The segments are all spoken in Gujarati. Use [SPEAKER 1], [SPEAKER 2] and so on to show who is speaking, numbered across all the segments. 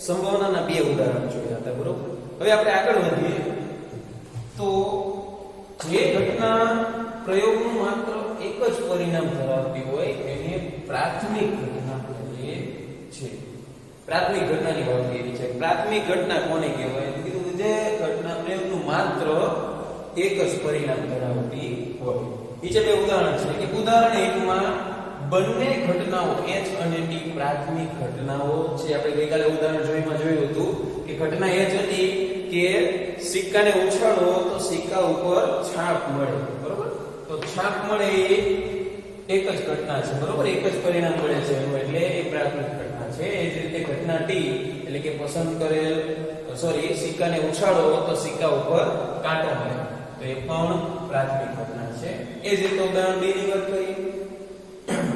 [SPEAKER 1] સંભાવનાના બે ઉદાહરણ જોયા હતા, બરોબર. હવે આપણે આગળ વધીએ તો જે ઘટના પ્રયોગનું માત્ર એક જ પરિણામ ધરાવતી હોય એને પ્રાથમિક ઘટના કહીએ છે. પ્રાથમિક ઘટનાની વાત કરી છે. પ્રાથમિક ઘટના કોને કહેવાય? કીધું જે ઘટના પ્રયોગનું માત્ર એક જ પરિણામ ધરાવતી હોય. નીચે બે ઉદાહરણ છે કે ઉદાહરણ 1 માં બંને ઘટનાઓ H અને T પ્રાથમિક ઘટનાઓ છે. આપણે ગઈકાલે ઉદાહરણ જોયું હતું કે ઘટના H હતી કે સિક્કાને ઉછાળો તો સિક્કા ઉપર છાપ મળે, બરોબર. તો છાપ મળે એ એક જ ઘટના છે, બરોબર. એક જ પરિણામ મળે છે એટલે એ પ્રાથમિક ઘટના છે. એ જ રીતે ઘટના T એટલે કે પસંદ કરેલ સિક્કાને ઉછાળો તો સિક્કા ઉપર કાંટો મળે તો એ પણ પ્રાથમિક ઘટના છે. એ જ રીતે ઉદાહરણ 2 ની વાત કરીએ.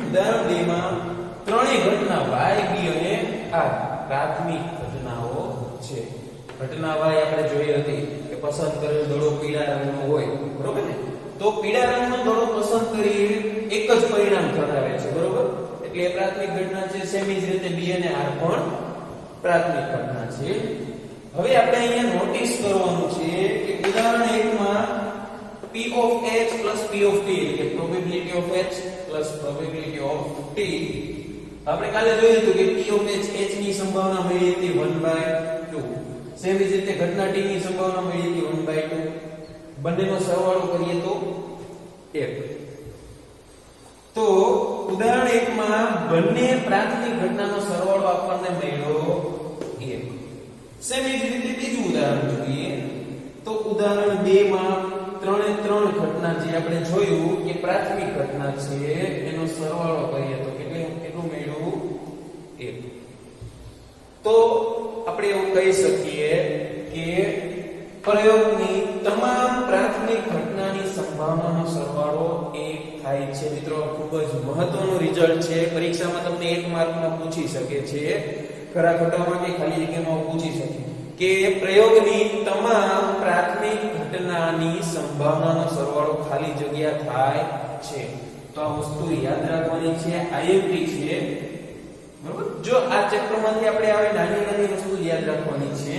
[SPEAKER 1] ઉદાહરણ 2 માં ત્રણેય ઘટના Y, B અને R પ્રાથમિક ઘટનાઓ છે. ઘટના Y આપણે જોઈ હતી કે પસંદ કરેલ દડો પીળા રંગનો હોય, બરોબર ને. તો પીળા રંગનો દડો પસંદ કરી એક જ પરિણામ ધરાવે છે, બરોબર. એટલે એ પ્રાથમિક ઘટના છે. સેમ જ રીતે B અને R પણ પ્રાથમિક ઘટના છે. હવે આપણે અહીંયા નોટિસ કરવાનું છે કે ઉદાહરણ 1 માં P of H plus P of T એટલે કે probability of H plus probability of T. આપણે કાલે જોયું હતું કે P of H ની સંભાવના મળી હતી 1/2. સેમ જ રીતે ઘટના T ની સંભાવના મળી હતી 1/2. બંનેનો સરવાળો કરીએ તો 1. તો ઉદાહરણ 1 માં બંને પ્રાથમિક ઘટનાનો સરવાળો આપણને મળ્યો 1. સેમ જ રીતે બીજું ઉદાહરણ જોઈએ તો ઉદાહરણ 2 માં ત્રણે ત્રણ ઘટના જે આપણે જોયું કે પ્રાથમિક ઘટના છે એનો સરવાળો કરીએ તો કેટલું મળ્યું? 1. તો આપણે એવું કહી શકીએ કે પ્રયોગની તમામ પ્રાથમિક ઘટનાની સંભાવનાનો સરવાળો 1 થાય છે. મિત્રો ખૂબ જ મહત્વનું રિઝલ્ટ છે. પરીક્ષામાં તમને 1 માર્કમાં પૂછી શકે છે. ખરા ખોટામાં કે ખાલી જગ્યામાં પૂછી શકે કે પ્રયોગની તમામ પ્રાથમિક ઘટનાની સંભાવનાનો સરવાળો ખાલી જગ્યા થાય છે. તો આ વસ્તુ યાદ રાખવાની છે. આઈએમપી છે, બરોબર. જો આ ચેપ્ટરમાંથી આપણે આવે નાની વસ્તુ યાદ રાખવાની છે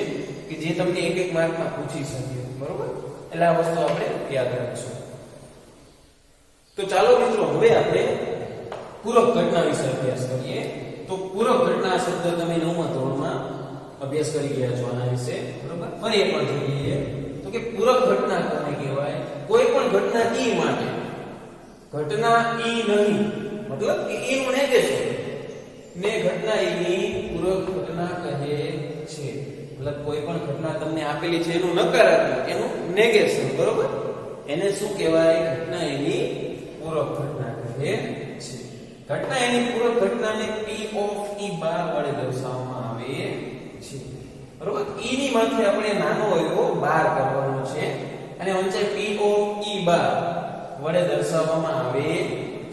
[SPEAKER 1] કે જે તમને 1 માર્કમાં પૂછી શકે, બરોબર. એટલે આ વસ્તુ આપણે યાદ રાખશું. તો ચાલો મિત્રો હવે આપણે પૂરક ઘટના વિશે અભ્યાસ કરીએ. તો પૂરક ઘટના શબ્દ તમે 9મા ધોરણમાં અભ્યાસ કરી ગયા છો આના વિશે, બરોબર. ફરી એકવાર જોઈએ તો કે પૂરક ઘટના કોને કહેવાય? કોઈ પણ ઘટના E માટે ઘટના E નહીં મતલબ કે E નું નેગેશન ને ઘટના E ની પૂરક ઘટના કહે છે. મતલબ કોઈ પણ ઘટના તમને આપેલી છે એનું નકારાત્મક એનું નેગેશન, બરોબર. એને શું કહેવાય? ઘટના એની પૂરક ઘટના કહે છે. ઘટના એની પૂરક ઘટનાને P of E બાર વડે દર્શાવવામાં આવે છે, બરોબર. E ની માથે આપણે નાનો એવો બાર કરવાનો છે અને ઊંચાઈ P of E બાર વડે દર્શાવવામાં આવે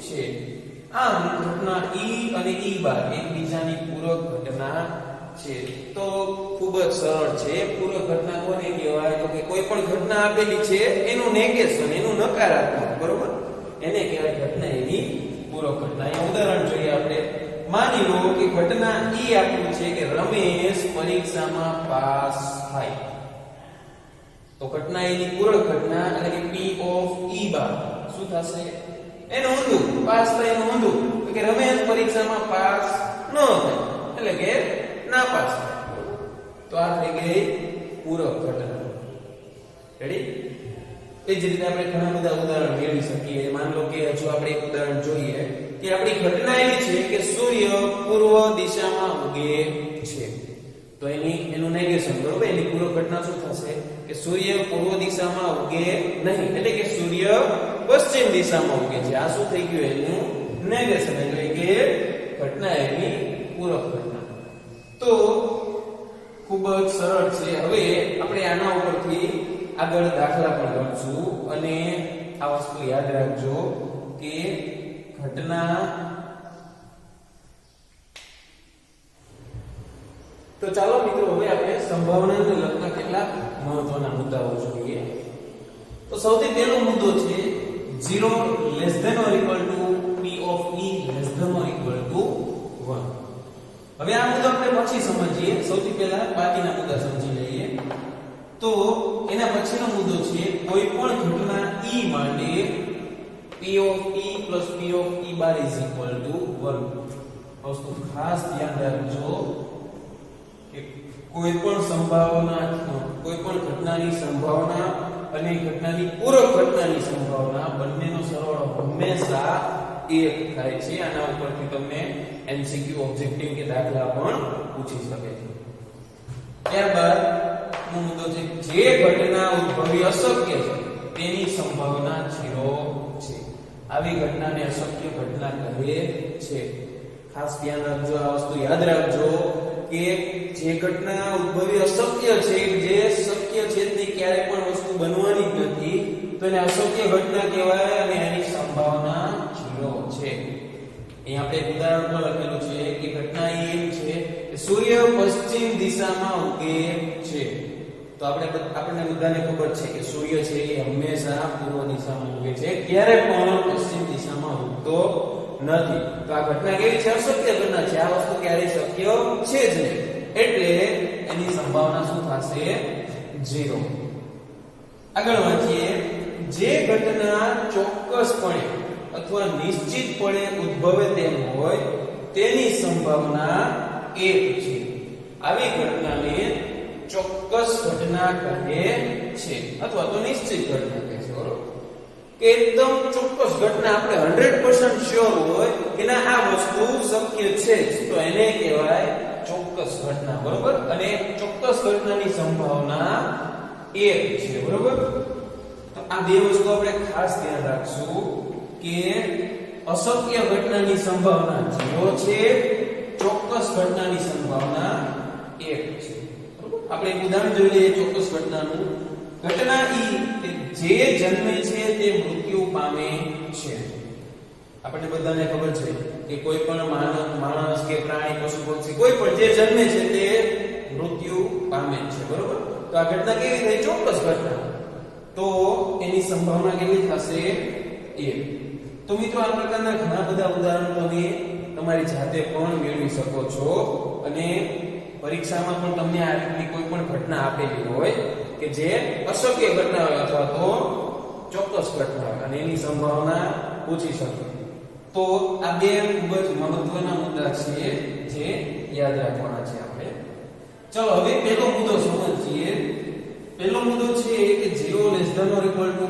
[SPEAKER 1] છે. આમ ઘટના E અને E બાર એકબીજાની પૂરક ઘટના છે. તો ખૂબ જ સરળ છે. પૂરક ઘટના કોને કહેવાય? તો કે કોઈ પણ ઘટના આપેલી છે એનું નેગેશન એનું નકારાત્મક, બરોબર, એને કહેવાય ઘટના એની પૂરક ઘટના. અહીંયા ઉદાહરણ જોઈએ આપણે. માની લો કે ઘટના E આપ્યું છે કે રમેશ પરીક્ષામાં પાસ થાય. તો ઘટના એની પૂરક ઘટના એટલે કે P of E બાર શું થશે? એનું ઊંધું, પાસ થાય એનું ઊંધું. તો કે રમેશ પરીક્ષામાં પાસ ન થાય એટલે કે નાપાસ થાય. તો આ થઈ ગઈ પૂરક ઘટના. રેડી? એ જ રીતે આપણે ઘણા બધા ઉદાહરણ મેળવી શકીએ. માન લો કે હજુ આપણે એક ઉદાહરણ જોઈએ કે આપણી ઘટના એવી છે કે સૂર્ય પૂર્વ દિશામાં ઉગે છે. તો એનું નેગેશન, બરોબર. એની પૂરક ઘટના શું થશે કે સૂર્ય પૂર્વ દિશામાં ઉગે નહીં એટલે કે સૂર્ય પશ્ચિમ દિશામાં ઉગે છે. આ શું થઈ ગયું? એનું નેગેશન એટલે કે ઘટના એની પૂરક ઘટના. તો ખૂબ જ સરળ છે. હવે આપણે આના ઉપરથી આગળ દાખલા પણ ગણશું અને આ વસ્તુ યાદ રાખજો કે ઘટના તો ચાલો મિત્રો હવે આપણે સંભાવનાને લગતા કેટલાક મહત્વના મુદ્દાઓ જોઈએ. તો સૌથી પહેલો મુદ્દો છે 0 <= P of E <= 1. હવે આ મુદ્દો આપણે પછી સમજીએ. સૌથી પહેલા બાકીના મુદ્દા સમજી લઈએ. તો એના પછીનો મુદ્દો છે કોઈ પણ ઘટના E માટે P of E plus P of E bar is equal to 1. વસ્તુ ખાસ ધ્યાન રાખજો કે કોઈ પણ સંભાવના, કોઈ પણ ઘટનાની સંભાવના અને ઘટનાની પૂરક ઘટનાની સંભાવના બંનેનો સરવાળો હંમેશા 1 થાય છે. આના ઉપરથી તમને MCQ ઓબ્જેક્ટિવ કે દાખલા પણ પૂછી શકે છે. ત્યારબાદ નો મુદ્દો છે જે ઘટના ઉદ્ભવી અશક્ય છે તેની સંભાવના 0 છે. આવી ઘટનાને અશક્ય ઘટના કહે છે. ખાસ ધ્યાન રાખજો, આ વસ્તુ યાદ રાખજો કે જે ઘટના ઉદ્ભવી અશક્ય છે, જે શક્ય છે તે ક્યારે પણ વસ્તુ બનવાની જ નથી, તો એને અશક્ય ઘટના કહેવાય અને એની સંભાવના 0 છે. અહીં આપણે એક ઉદાહરણ પણ લખેલું છે કે ઘટના એમ છે કે સૂર્ય પશ્ચિમ દિશામાં ઉગે છે. તો આપણને બધાને ખબર છે કે સૂર્ય છે એ હંમેશા પૂર્વ દિશામાં ઉગે છે, ક્યારે પણ પશ્ચિમ દિશામાં ઉગતો નથી. તો આ ઘટના કેવી છે? અશક્ય ઘટના છે. આ વસ્તુ ક્યારેય શક્ય છે જ નહીં, એટલે એની સંભાવના શું થશે? 0. આગળ વાંચીએ. જે ઘટના ચોક્કસપણે અથવા નિશ્ચિતપણે ઉદ્ભવે તેમ હોય તેની સંભાવના 1 છે. આવી ઘટનાને ચોક્કસ ઘટના કહે છે અથવા તો નિશ્ચિત ઘટના કહે છે. બરોબર? કે એકદમ ચોક્કસ ઘટના, આપણે 100% શ્યોર હોય કે ના આ વસ્તુ શક્ય છે, તો એને કહેવાય ચોક્કસ ઘટના. બરોબર? અને ચોક્કસ ઘટનાની સંભાવના 1 છે. બરોબર? તો આ બે વસ્તુ આપણે ખાસ ધ્યાન રાખશું કે અશક્ય ઘટનાની સંભાવના 0 છે, ચોક્કસ ઘટનાની સંભાવના 1 છે. આપણે એક ઉદાહરણ જોઈ લઈએ ચોક્કસ ઘટનાનું. ઘટના E જે જન્મે છે તે મૃત્યુ પામે છે. આપણને બધાને ખબર છે કે કોઈ પણ માણસ કે પ્રાણી, પશુ પક્ષી કોઈ પણ જે જન્મે છે તે મૃત્યુ પામે છે. બરોબર? તો આ ઘટના કેવી થઈ? ચોક્કસ ઘટના. તો એની સંભાવના કેટલી થશે? 1. તો મિત્રો આ પ્રકારના ઘણા બધા ઉદાહરણો તમે તમારી જાતે પણ મેળવી શકો છો અને પરીક્ષામાં પણ તમને આ રીતની કોઈ પણ ઘટના આપેલી હોય કે જે અશક્ય ઘટના હોય અથવા તો ચોક્કસ ઘટના હોય અને એની સંભાવના પૂછી શકે. તો આ બે ખૂબ જ મહત્વના મુદ્દા છે જે યાદ રાખવાના છે આપણે. ચલો હવે પહેલો મુદ્દો સમજીએ. પહેલો મુદ્દો છે કે 0 ≤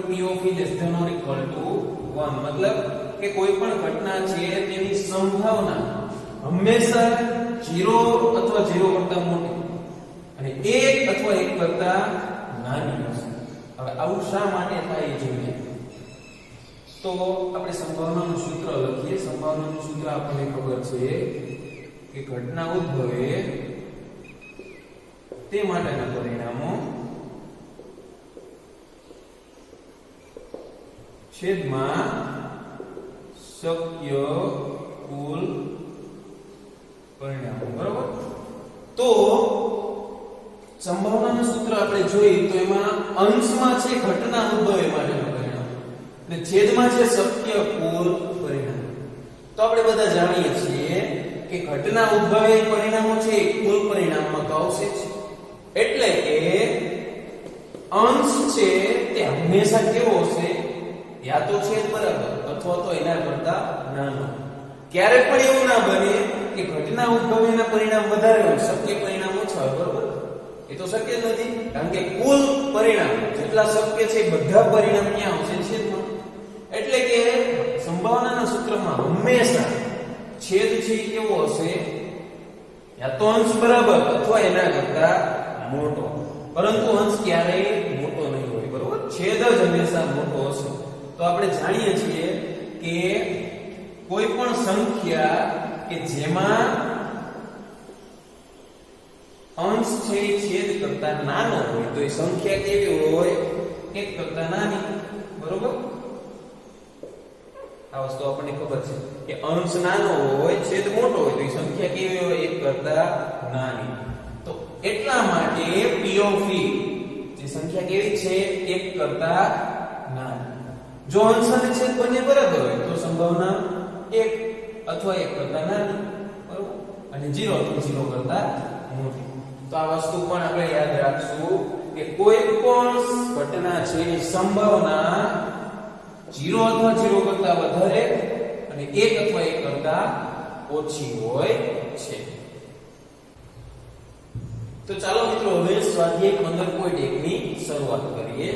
[SPEAKER 1] P of E ≤ 1. મતલબ કે કોઈ પણ ઘટના છે તેની સંભાવના હંમેશા 0 અથવા 0 કરતા મોટી અને 1 અથવા 1 કરતા નાની હશે. હવે આવું શા માટે થાય જોઈએ? તો આપણે સંભાવનાનું સૂત્ર લખીએ. સંભાવનાનું સૂત્ર આપણને ખબર છે કે ઘટના ઉદ્ભવે તે માટેના પરિણામો છેદમાં શક્ય કુલ પરિણામો. બરોબર? તો સંભાવનાનું સૂત્ર આપણે જોઈએ તો એમાં અંશમાં છે ઘટના ઉદ્ભવે માટેનું પરિણામ અને છેદમાં છે શક્ય કુલ પરિણામ. તો આપણે બધા જાણીએ છીએ કે ઘટના ઉદ્ભવે પરિણામો છે એ કુલ પરિણામમાં તો આવશે જ. એટલે કે અંશ છે તે હંમેશા કેવો હશે? યા તો છેદ બરાબર અથવા તો એના કરતા નાનો. ક્યારે પણ એવું ના બને કે ઘટના ઉદ્ભવેના પરિણામ વધારે હોય, શક્ય પરિણામ ઓછા હોય. બરોબર? એ તો શક્ય જ નથી, કારણ કે કુલ પરિણામ જેટલા શક્ય છે બધા પરિણામ ક્યાં આવશે? છેદમાં. એટલે કે સંભાવનાના સૂત્રમાં હંમેશા છેદ છે કેવો હશે? યા તો અંશ બરાબર અથવા એના કરતા મોટો. પરંતુ અંશ ક્યારેય મોટો નહીં હોય. બરોબર? છેદ જ હંમેશા મોટો હશે. તો આપણે જાણીએ છીએ કે કોઈ પણ સંખ્યા કે જેમાં અંશ છે એ છેદ કરતા નાનો હોય તો એ સંખ્યા કેવી હોય? 1 કરતા નાની. બરોબર? આ વસ્તુ આપણને ખબર છે કે અંશ નાનો હોય, છેદ મોટો હોય તો એ સંખ્યા કેવી હોય? 1 કરતા નાની. તો એટલા માટે P of E જે સંખ્યા કેવી છે? 1 કરતા નાની. જો અંશ અને છેદ બંને બરાબર હોય તો સંભાવના 1 અથવા 1 કરતા નાની. બરોબર? અને 0 અથવા 0 કરતા મોટી. તો આ વસ્તુ પણ આપણે યાદ રાખશું કે કોઈ પણ ઘટના છે એની સંભાવના 0 અથવા 0 કરતા વધારે અને 1 અથવા 1 કરતા ઓછી હોય છે. તો ચાલો મિત્રો હવે સ્વાધ્યાય 15.1 ની શરૂઆત કરીએ.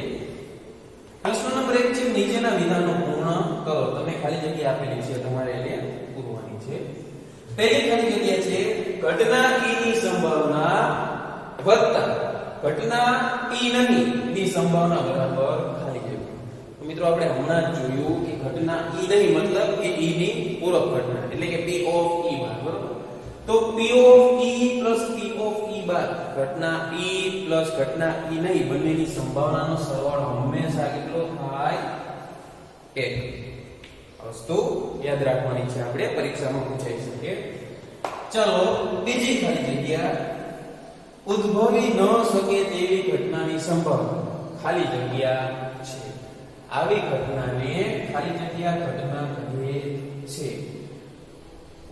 [SPEAKER 1] પ્રશ્ન નંબર 1 છે નીચેના વિધાનો પૂર્ણ કરો. તમે ખાલી જગ્યા આપેલી છે તમારે એને પૂરવાની છે. પહેલી ખાલી જગ્યા છે ઘટના p ની સંભાવના વત્તા ઘટના p નહીં ની સંભાવના બરાબર ખાલી જગ્યા. તો મિત્રો આપણે હમણાં જ જોયું કે ઘટના e નહીં મતલબ કે e ની પૂરક ઘટના એટલે કે p of e બરાબર. તો p of e plus p of e બાદ ઘટના p plus ઘટના e નહીં બંનેની સંભાવનાનો સરવાળો હંમેશા કેટલો થાય 1. વસ્તુ યાદ રાખવાની છે આપણે પરીક્ષામાં પૂછાઈ શકે. ચાલો બીજી ખાલી જગ્યા ઉદ્ભવી ન શકે તેવી ઘટનાની સંભાવના ખાલી જગ્યા છે. આવી ઘટનાને ખાલી જગ્યા ઘટના કહે છે.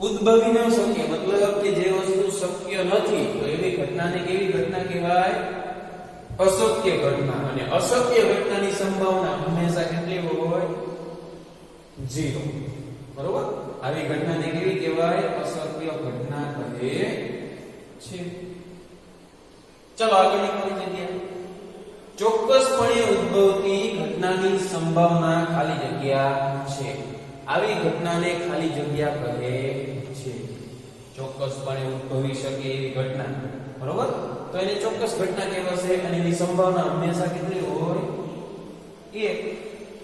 [SPEAKER 1] ઉદ્ભવી ન શકે મતલબ કે જે વસ્તુ શક્ય નથી તો એવી ઘટનાને કેવી ઘટના કહેવાય? અશક્ય ઘટના. અને અશક્ય ઘટનાની સંભાવના હંમેશા કેટલી હોય? 0. બરોબર? આવી ઘટનાને કેવી કહેવાય? અશક્ય ઘટના કહે છે. ચલો આગળની ખાલી જગ્યા ચોક્કસપણે ઉદ્ભવતી ઘટનાની સંભાવના ખાલી જગ્યા છે. આવી ઘટનાને ખાલી જગ્યા કહે છે. ચોક્કસપણે ઉદ્ભવી શકે એવી ઘટના બરોબર તો એને ચોક્કસ ઘટના કહેવાશે અને એની સંભાવના હંમેશા કેટલી હોય? 1.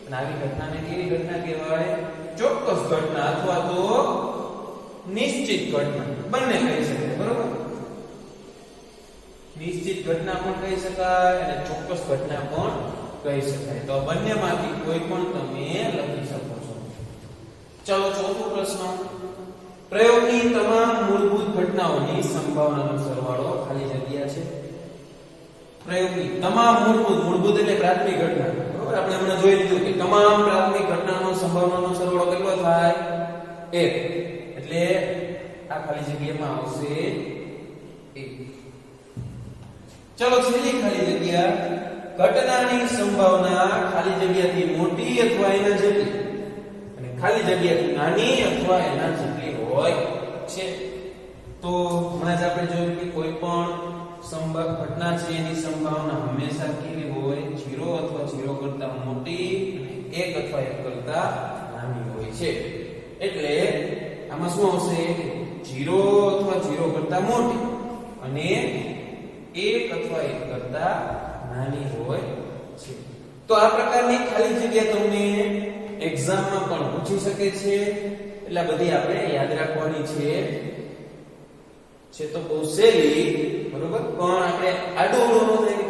[SPEAKER 1] અને આવી ઘટનાને કેવી ઘટના કહેવાય? ચોક્કસ ઘટના અથવા તો નિશ્ચિત ઘટના બંને કહી શકાય બરોબર. નિશ્ચિત ઘટના પણ કહી શકાય અને ચોક્કસ ઘટના પણ કહી શકાય. તો બંનેમાંથી કોઈ પણ તમે લખી શકો છો. ચાલો ચોથો પ્રશ્ન પ્રયોગની તમામ મૂળભૂત ઘટનાઓની સંભાવનાનો સરવાળો ખાલી જગ્યા છે. પ્રયોગની તમામ મૂળભૂત એટલે પ્રાથમિક ઘટના બરોબર. આપણે હમણાં જોઈ લીધું કે તમામ પ્રાથમિક ઘટનાનો સંભાવનાનો સરવાળો કેટલો થાય? 1. એટલે આ ખાલી જગ્યામાં આવશે 1. ચલો છેલ્લી ખાલી જગ્યા ઘટનાની સંભાવના ખાલી જગ્યાથી મોટી અથવા એના જેટલી અને ખાલી જગ્યાથી નાની અથવા એના જેટલી હોય છે. તો હમણાં જ આપણે જોયું કે કોઈ પણ ઘટના છે એની સંભાવના હંમેશા કેવી હોય? 0 અથવા 0 કરતા મોટી અને 1 અથવા 1 કરતા નાની હોય છે. એટલે આમાં શું આવશે? 0 અથવા 0 કરતા મોટી અને 1 અથવા 1 કરતા નાની હોય છે. તો આ પ્રકારની ખાલી જગ્યા તમને એક્ઝામમાં પણ પૂછી શકે છે. એટલે બધી આપણે યાદ રાખવાની છે તો બહુ સહેલી બરોબર પણ આપણે આડું અવળું ન થાય